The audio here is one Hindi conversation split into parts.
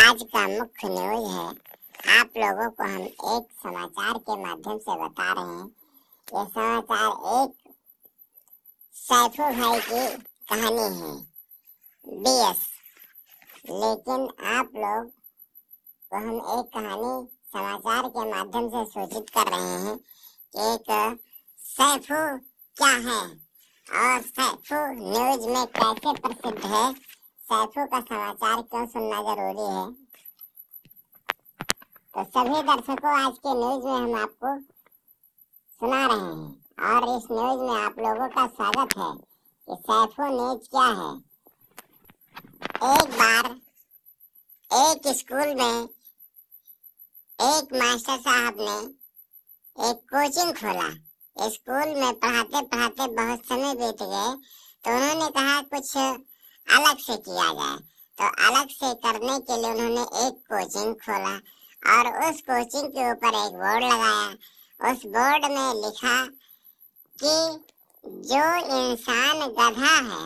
आज का मुख्य न्यूज है। आप लोगों को हम एक समाचार के माध्यम से बता रहे हैं। ये समाचार एक सैफू भाई की कहानी है, BS। लेकिन आप लोग को हम एक कहानी समाचार के माध्यम से सूचित कर रहे हैं कि एक सैफू क्या है और सैफू न्यूज में कैसे प्रसिद्ध है, सैफू का समाचार क्यों सुनना जरूरी है। तो सभी दर्शकों, आज के न्यूज में हम आपको सुना रहे हैं और इस न्यूज में आप लोगों का स्वागत है कि सैफू न्यूज क्या है। एक बार एक स्कूल में एक मास्टर साहब ने एक कोचिंग खोला। स्कूल में पढ़ाते पढ़ाते बहुत समय बीत गए, तो उन्होंने कहा कुछ अलग से किया जाए। तो अलग से करने के लिए उन्होंने एक कोचिंग खोला और उस कोचिंग के ऊपर एक बोर्ड लगाया। उस बोर्ड में लिखा कि जो इंसान गधा है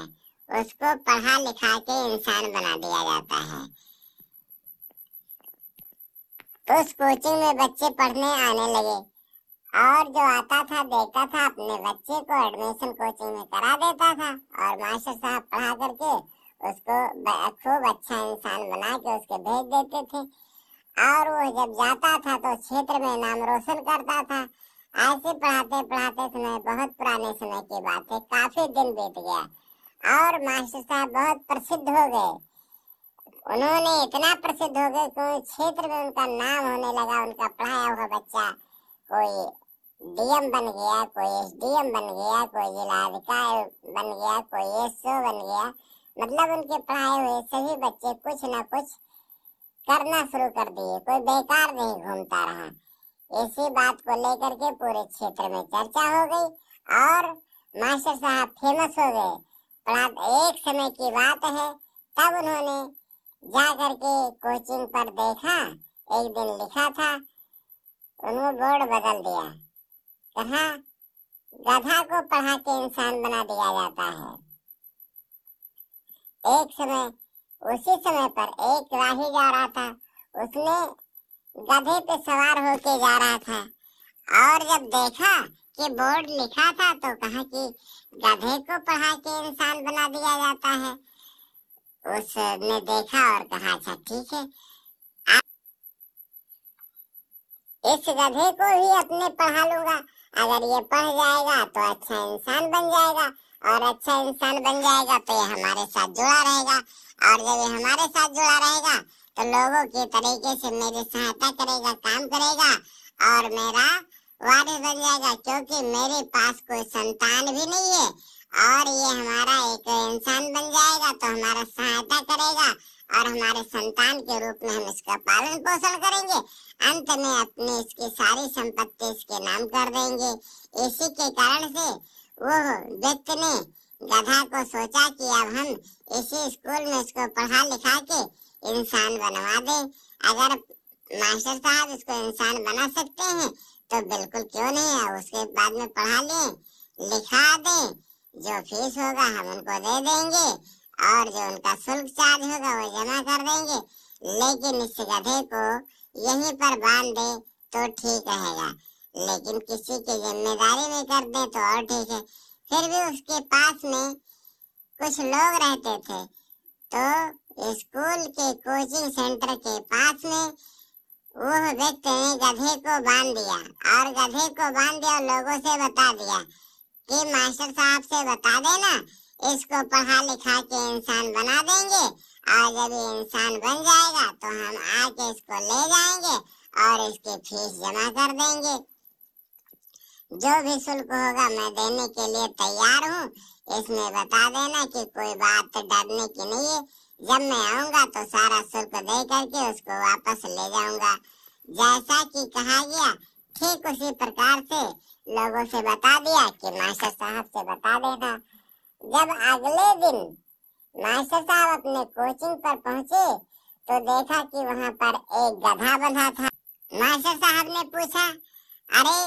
उसको पढ़ा लिखा के इंसान बना दिया जाता है। तो उस कोचिंग में बच्चे पढ़ने आने लगे और जो आता था देखता था अपने बच्चे को एडमिशन कोचिंग में करा देता था और मास्टर साहब पढ़ा करके उसको खूब अच्छा इंसान बना के उसके भेज देते थे और वो जब जाता था तो क्षेत्र में नाम रोशन करता था। ऐसे पढ़ाते पढ़ाते समय, बहुत पुराने समय की बात है, काफी दिन बीत गया और मास्टर साहब बहुत प्रसिद्ध हो गए। उन्होंने इतना प्रसिद्ध हो गए कि क्षेत्र में उनका नाम होने लगा। उनका पढ़ाया हुआ बच्चा कोई DM बन गया, कोई SDM बन गया, कोई जिलाधिकारी बन गया, कोई SO बन गया। मतलब उनके पढ़ाए हुए सभी बच्चे कुछ न कुछ करना शुरू कर दिए, कोई बेकार नहीं घूमता रहा। इसी बात को लेकर के पूरे क्षेत्र में चर्चा हो गई और मास्टर साहब फेमस हो गए। एक समय की बात है, तब उन्होंने जा करके कोचिंग पर देखा, एक दिन लिखा था, उन्होंने बोर्ड बदल दिया, कहा गधा को पढ़ा के इंसान बना दिया जाता है। एक समय, उसी समय पर एक राही जा रहा था, उसने गधे पे सवार होके जा रहा था और जब देखा कि बोर्ड लिखा था तो कहा कि गधे को पढ़ा के इंसान बना दिया जाता है। उसने देखा और कहा अच्छा ठीक है, इस गधे को ही अपने पढ़ा लूंगा। अगर ये पढ़ जाएगा तो अच्छा इंसान बन जाएगा और अच्छा इंसान बन जाएगा तो ये हमारे साथ जुड़ा रहेगा और जब ये हमारे साथ जुड़ा रहेगा तो लोगों के तरीके से मेरी सहायता करेगा, काम करेगा और मेरा वारिस बन जाएगा, क्योंकि मेरे पास कोई संतान भी नहीं है और ये हमारा एक इंसान बन जाएगा तो हमारा सहायता करेगा और हमारे संतान के रूप में हम इसका पालन पोषण करेंगे। अंत में अपनी इसकी सारी संपत्ति इसके नाम कर देंगे। इसी के कारण से वो व्यक्ति ने गधा को सोचा कि अब हम इसी स्कूल में इसको पढ़ा लिखा के इंसान बनवा दें। अगर मास्टर साहब इसको इंसान बना सकते हैं तो बिल्कुल क्यों नहीं है, उसके बाद में पढ़ा लें, लिखा दें, जो फीस होगा हम उनको दे देंगे और जो उनका शुल्क चार्ज होगा वो जमा कर देंगे। लेकिन इस गधे को यहीं पर बांध दे तो ठीक रहेगा, लेकिन किसी की जिम्मेदारी में कर दे तो और ठीक है। फिर भी उसके पास में कुछ लोग रहते थे, तो स्कूल के कोचिंग सेंटर के पास में वो व्यक्ति ने गधे को बांध दिया और गधे को बांध दिया और लोगों से बता दिया कि मास्टर साहब से बता देना, इसको पढ़ा लिखा के इंसान बना देंगे और जब ये इंसान बन जाएगा तो हम आके इसको ले जाएंगे और इसकी फीस जमा कर देंगे। जो भी शुल्क होगा मैं देने के लिए तैयार हूँ। इसमें बता देना कि कोई बात डरने की नहीं है। जब मैं आऊंगा तो सारा शुल्क दे करके उसको वापस ले जाऊंगा। जैसा कि कहा गया ठीक उसी प्रकार से लोगों से बता दिया कि मास्टर साहब से बता देना। जब अगले दिन मास्टर साहब अपने कोचिंग पर पहुंचे तो देखा कि वहां पर एक गधा बंधा था। मास्टर साहब ने पूछा, अरे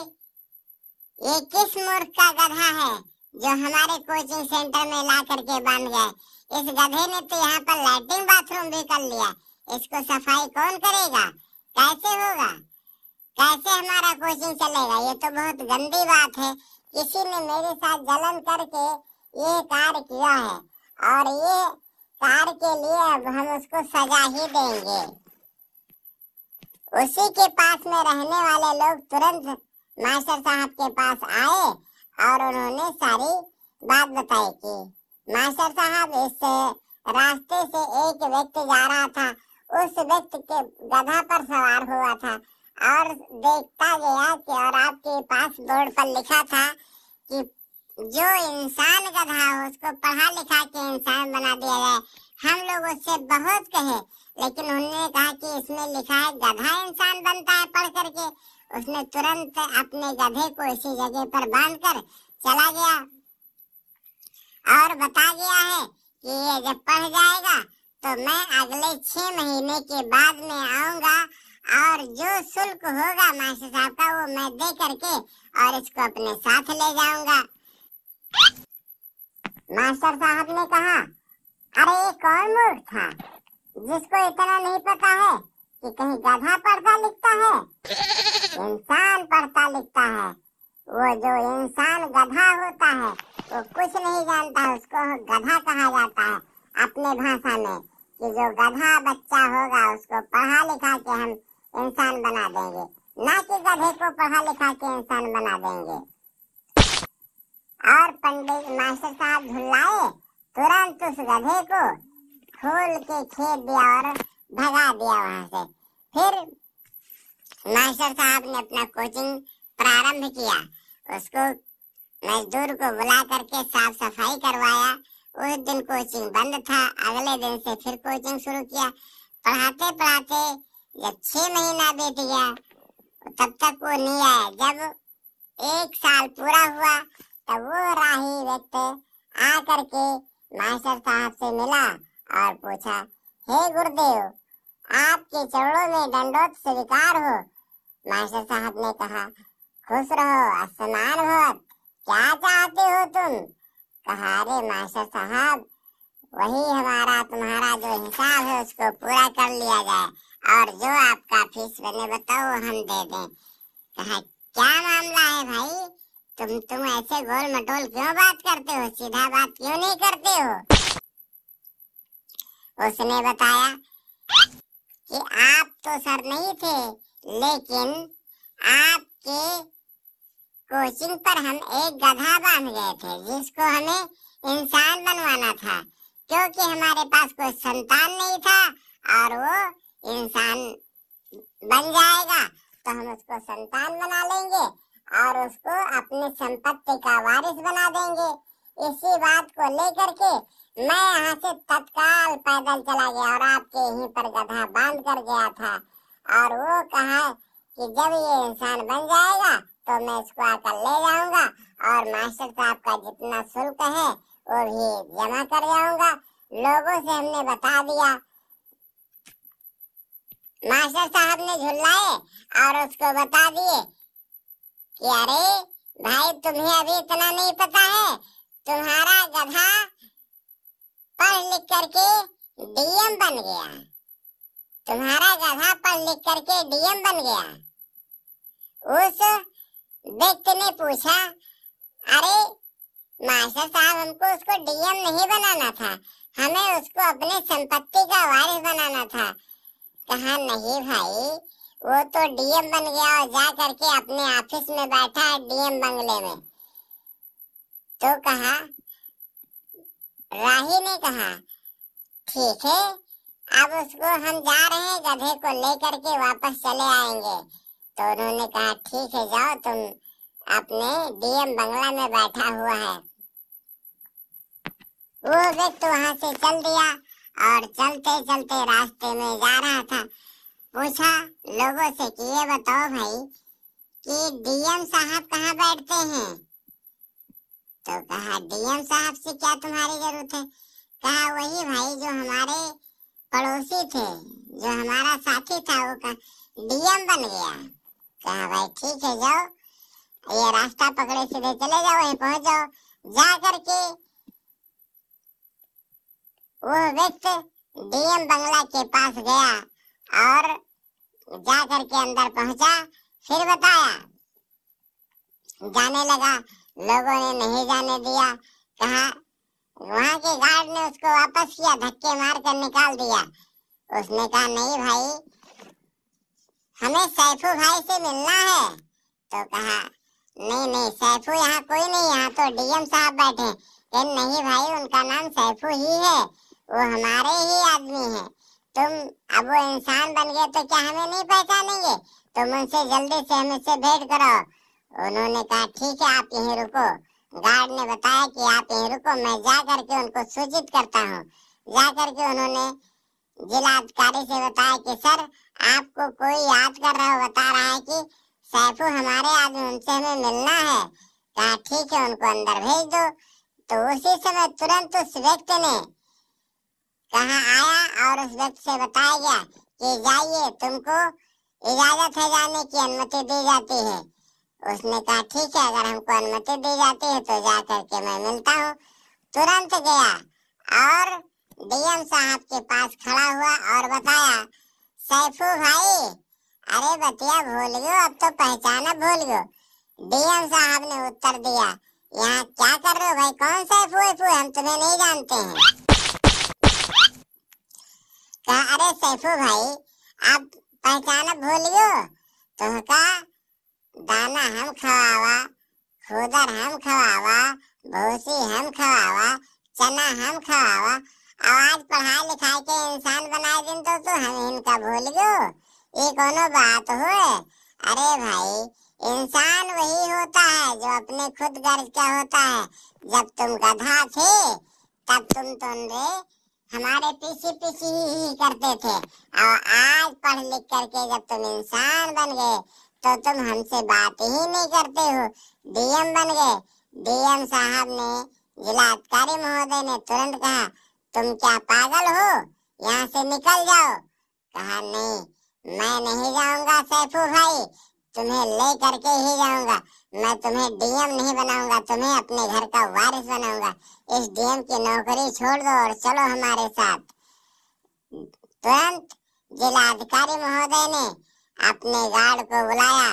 ये किस मूर्ख का गधा है जो हमारे कोचिंग सेंटर में ला करके बांध गए? इस गधे ने तो यहाँ पर लैट्रिन बाथरूम भी कर लिया, इसको सफाई कौन करेगा? कैसे होगा? कैसे हमारा कोचिंग चलेगा? ये तो बहुत गंदी बात है। किसी ने मेरे साथ जलन करके ये कार्य किया है और ये कार्य के लिए अब हम उसको सजा ही देंगे। उसी के पास में रहने वाले लोग तुरंत मास्टर साहब के पास आए और उन्होंने सारी बात बताई कि मास्टर साहब, इस रास्ते से एक व्यक्ति जा रहा था। उस व्यक्ति के गधा पर सवार हुआ था और देखता गया कि और आपके पास बोर्ड पर लिखा था कि जो इंसान गधा हो उसको पढ़ा लिखा के इंसान बना दिया जाए। हम लोग उससे बहुत कहे, लेकिन उन्होंने कहा कि इसमें लिखा है गधा इंसान बनता है पढ़ करके। उसने तुरंत अपने गधे को इसी जगह पर बांधकर चला गया और बता गया है कि ये जब पढ़ जाएगा तो मैं अगले 6 महीने के बाद में आऊंगा और जो शुल्क होगा मास्टर साहब का वो मैं दे करके और इसको अपने साथ ले जाऊंगा। मास्टर साहब ने कहा, अरे ये कौन मूर्ख था जिसको इतना नहीं पता है कि कहीं गधा पढ़ता लिखता है? इंसान पढ़ता लिखता है। वो जो इंसान गधा होता है वो कुछ नहीं जानता है, उसको गधा कहा जाता है अपने भाषा में, कि जो गधा बच्चा होगा उसको पढ़ा लिखा के हम इंसान बना देंगे, ना कि गधे को पढ़ा लिखा के इंसान बना देंगे। और पंडित मास्टर साहब झुल्लाए, तुरंत उस गधे को खोल के खेत दिया और भगा दिया वहां से। फिर मास्टर साहब ने अपना कोचिंग प्रारंभ किया। उसको मजदूर को बुला करके साफ सफाई करवाया। उस दिन कोचिंग बंद था, अगले दिन से फिर कोचिंग शुरू किया। पढ़ाते पढ़ाते जब 6 महीना बीत गया तब तक वो नहीं आया। जब 1 साल पूरा हुआ तब वो राही व्यक्ति आ करके मास्टर साहब से मिला और पूछा, हे गुरुदेव, आपके चरणों में दंडोत स्वीकार हो। मास्टर साहब ने कहा, खुश रहो आसमान भवत, क्या चाहते हो तुम? कहा, अरे मास्टर साहब, वही हमारा तुम्हारा जो हिसाब है उसको पूरा कर लिया जाए और जो आपका फीस बने बताओ हम दे दें। कहा, क्या मामला है भाई? तुम ऐसे गोल मटोल क्यों बात करते हो? सीधा बात क्यों नहीं करते हो? उसने बताया कि आप तो सर नहीं थे, लेकिन आपके कोचिंग पर हम एक गधा बांध गए थे जिसको हमें इंसान बनवाना था, क्योंकि हमारे पास कोई संतान नहीं था और वो इंसान बन जाएगा तो हम उसको संतान बना लेंगे और उसको अपनी संपत्ति का वारिस बना देंगे। इसी बात को लेकर के मैं यहाँ से तत्काल पैदल चला गया और आपके यहीं पर गधा बांध कर गया था। और वो कहा कि जब ये इंसान बन जाएगा तो मैं इसको आकर ले जाऊंगा और मास्टर साहब का जितना शुल्क है वो भी जमा कर जाऊंगा। लोगों से हमने बता दिया। मास्टर साहब ने झुल्लाए और उसको बता दिए कि अरे भाई, तुम्हें अभी इतना नहीं पता है, तुम्हारा गधा पढ़ लिख करके डीएम बन गया। तुम्हारा गधा पढ़ लिख करके डीएम बन गया। उस व्यक्ति ने पूछा, अरे मास्टर साहब, हमको उसको डीएम नहीं बनाना था, हमें उसको अपने संपत्ति का वारिस बनाना था। कहा, नहीं भाई, वो तो डीएम बन गया और जा करके अपने ऑफिस में बैठा है डीएम बंगले में। तो कहा, राही ने कहा, ठीक है, अब उसको हम जा रहे हैं, गधे को लेकर के वापस चले आएंगे। तो उन्होंने कहा, ठीक है, जाओ, तुम अपने डीएम बंगला में बैठा हुआ है। वो व्यक्ति वहां से चल दिया और चलते चलते रास्ते में जा रहा था। पूछा लोगों से कि ये बताओ भाई कि डीएम साहब कहाँ बैठते हैं? तो कहा, डीएम साहब से क्या तुम्हारी जरूरत है? कहा, वही भाई जो हमारे पड़ोसी थे, जो हमारा साथी था, वो डीएम बन गया। कहा, भाई ठीक है, जाओ, ये रास्ता पकड़े सीधे चले जाओ, वहीं पहुंच जाओ। जा करके वो व्यक्ति डीएम बंगला के पास गया और जा करके अंदर पहुंचा, फिर बताया। जाने लगा, लोगों ने नहीं जाने दिया, कहा वहां के गार्ड ने उसको वापस किया, धक्के मार कर निकाल दिया। उसने कहा नहीं भाई, हमें सैफू भाई से मिलना है। तो कहा नहीं नहीं सैफू यहाँ कोई नहीं, यहाँ तो डीएम साहब बैठे। नहीं भाई, उनका नाम सैफू ही है, वो हमारे ही आदमी हैं। तुम अब वो इंसान बन गए तो क्या हमें नहीं पहचानेंगे? तुम उनसे जल्दी से हमसे भेंट करो। उन्होंने कहा ठीक है, आप यहीं रुको। गार्ड ने बताया कि आप यहीं रुको, मैं जा करके उनको सूचित करता हूँ। जा करके उन्होंने जिला अधिकारी से बताया कि सर, आपको कोई याद कर रहा हो, बता रहा है कि सैफू हमारे आदमी, उनसे हमें मिलना है। कहा ठीक है, उनको अंदर भेज दो। तो उसी समय तुरंत उस व्यक्ति ने कहा आया और उस व्यक्ति से बताया गया कि जाइए, तुमको इजाजत है जाने की, अनुमति दी जाती है। उसने कहा ठीक है, अगर हमको अनुमति दी जाती है तो जा करके मैं मिलता हूँ। तुरंत गया और डीएम साहब के पास खड़ा हुआ और बताया, सैफू भाई, अरे बतिया भूल गयो, अब तो पहचाना भूल गयो। डीएम साहब ने उत्तर दिया, यहाँ क्या कर रहे हो भाई, कौन सैफू वैफू, हम तुम्हें नहीं जानते हैं। कहा अरे सैफू भाई, आप पहचाना भूल गयो। तो कहा दाना हम खवावा, खुदर हम खवावा, भूसी हम खवावा, चना हम खवावा। आज पढ़ाई लिखाई के इंसान बनाए दिन तो हम इनका भूल गयो, ये कोनो बात हुए? अरे भाई, इंसान वही होता है जो अपने खुद गर्ज का होता है। जब तुम गधा थे तब तुम रे हमारे पीछे पीछे ही करते थे, और आज पढ़ लिख करके जब तुम इंसान बन गए तो तुम हमसे बात ही नहीं करते हो, डीएम बन गए। डीएम साहब ने, जिला अधिकारी महोदय ने तुरंत कहा, तुम क्या पागल हो, यहाँ से निकल जाओ। कहा नहीं, मैं नहीं जाऊंगा सैफू भाई, तुम्हें ले करके ही जाऊंगा। मैं तुम्हें डीएम नहीं बनाऊंगा, तुम्हें अपने घर का वारिस बनाऊंगा। इस डीएम की नौकरी छोड़ दो और चलो हमारे साथ। तुरंत जिला अधिकारी महोदय ने अपने गार्ड को बुलाया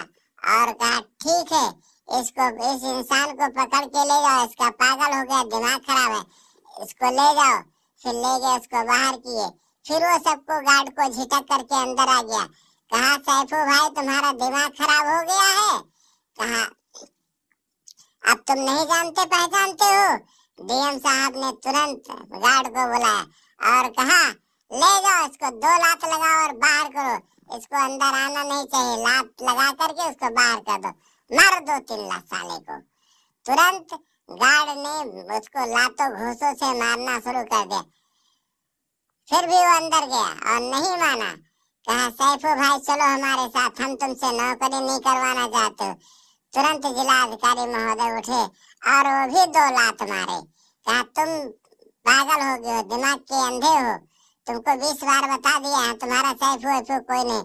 और कहा ठीक है, इसको, इस इंसान को पकड़ के ले जाओ, इसका पागल हो गया, दिमाग खराब है, इसको ले जाओ। फिर ले गए, उसको बाहर किए। फिर वो सबको गार्ड को झिटक करके अंदर आ गया। कहा सैफू भाई, तुम्हारा दिमाग खराब हो गया है? कहा अब तुम नहीं जानते पहचानते हो? डीएम साहब ने तुरंत गार्ड को बुलाया और कहा ले जाओ, इसको 2 लात लगाओ और बाहर करो, इसको अंदर आना नहीं चाहिए। लात लगा करके उसको बाहर कर दो, मारो 2-3 लात साले को। तुरंत गार्ड ने उसको लातों घूसों से मारना शुरू कर दिया। फिर भी वो अंदर गया और नहीं माना। कहा सैफू भाई चलो हमारे साथ, हम तुमसे नौकरी नहीं करवाना चाहते हो। तुरंत जिला अधिकारी महोदय उठे और वो भी 2 लात मारे। कहा तुम पागल हो गए हो, दिमाग के अंधे हो, तुमको 20 बार बता दिया है, तुम्हारा सैफू वैफू कोई नहीं।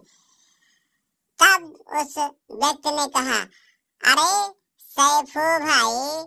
तब उस व्यक्ति ने कहा अरे सैफू भाई,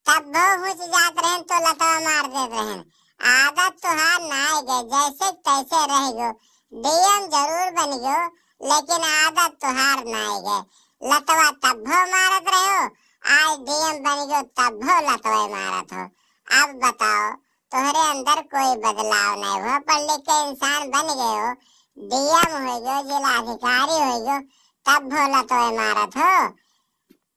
तब बहुत जात रहे तो लतवा मार देते हैं, आदत तुहार ना आई गए, जैसे तैसे रह गयो, डीएम जरूर बन गयो लेकिन आदत तुहार ना आई गए। लतवा तब्भो मारत रहे हो, आज डीएम बन गयो तब्भो लतवा मारत हो। अब बताओ, तुम्हारे अंदर कोई बदलाव नहीं हुआ, पढ़ लिख के इंसान बन गए हो, डीएम हो गयो, जिला अधिकारी हो गयो, तब्भो लतवा मारत हो।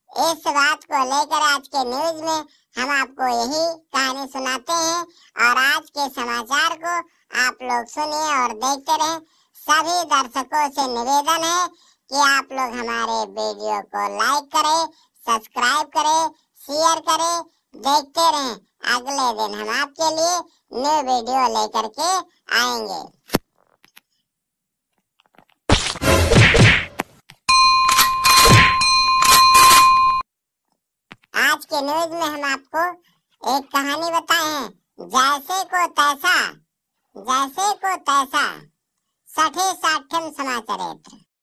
इस बात को लेकर आज के न्यूज में हम आपको यही कहानी सुनाते हैं और आज के समाचार को आप लोग सुनिए और देखते रहें। सभी दर्शकों से निवेदन है कि आप लोग हमारे वीडियो को लाइक करें, सब्सक्राइब करें, शेयर करें, देखते रहें। अगले दिन हम आपके लिए न्यू वीडियो लेकर के आएंगे। आज के न्यूज में हम आपको एक कहानी बताए हैं, जैसे को तैसा, जैसे को तैसा, 60 समाचार।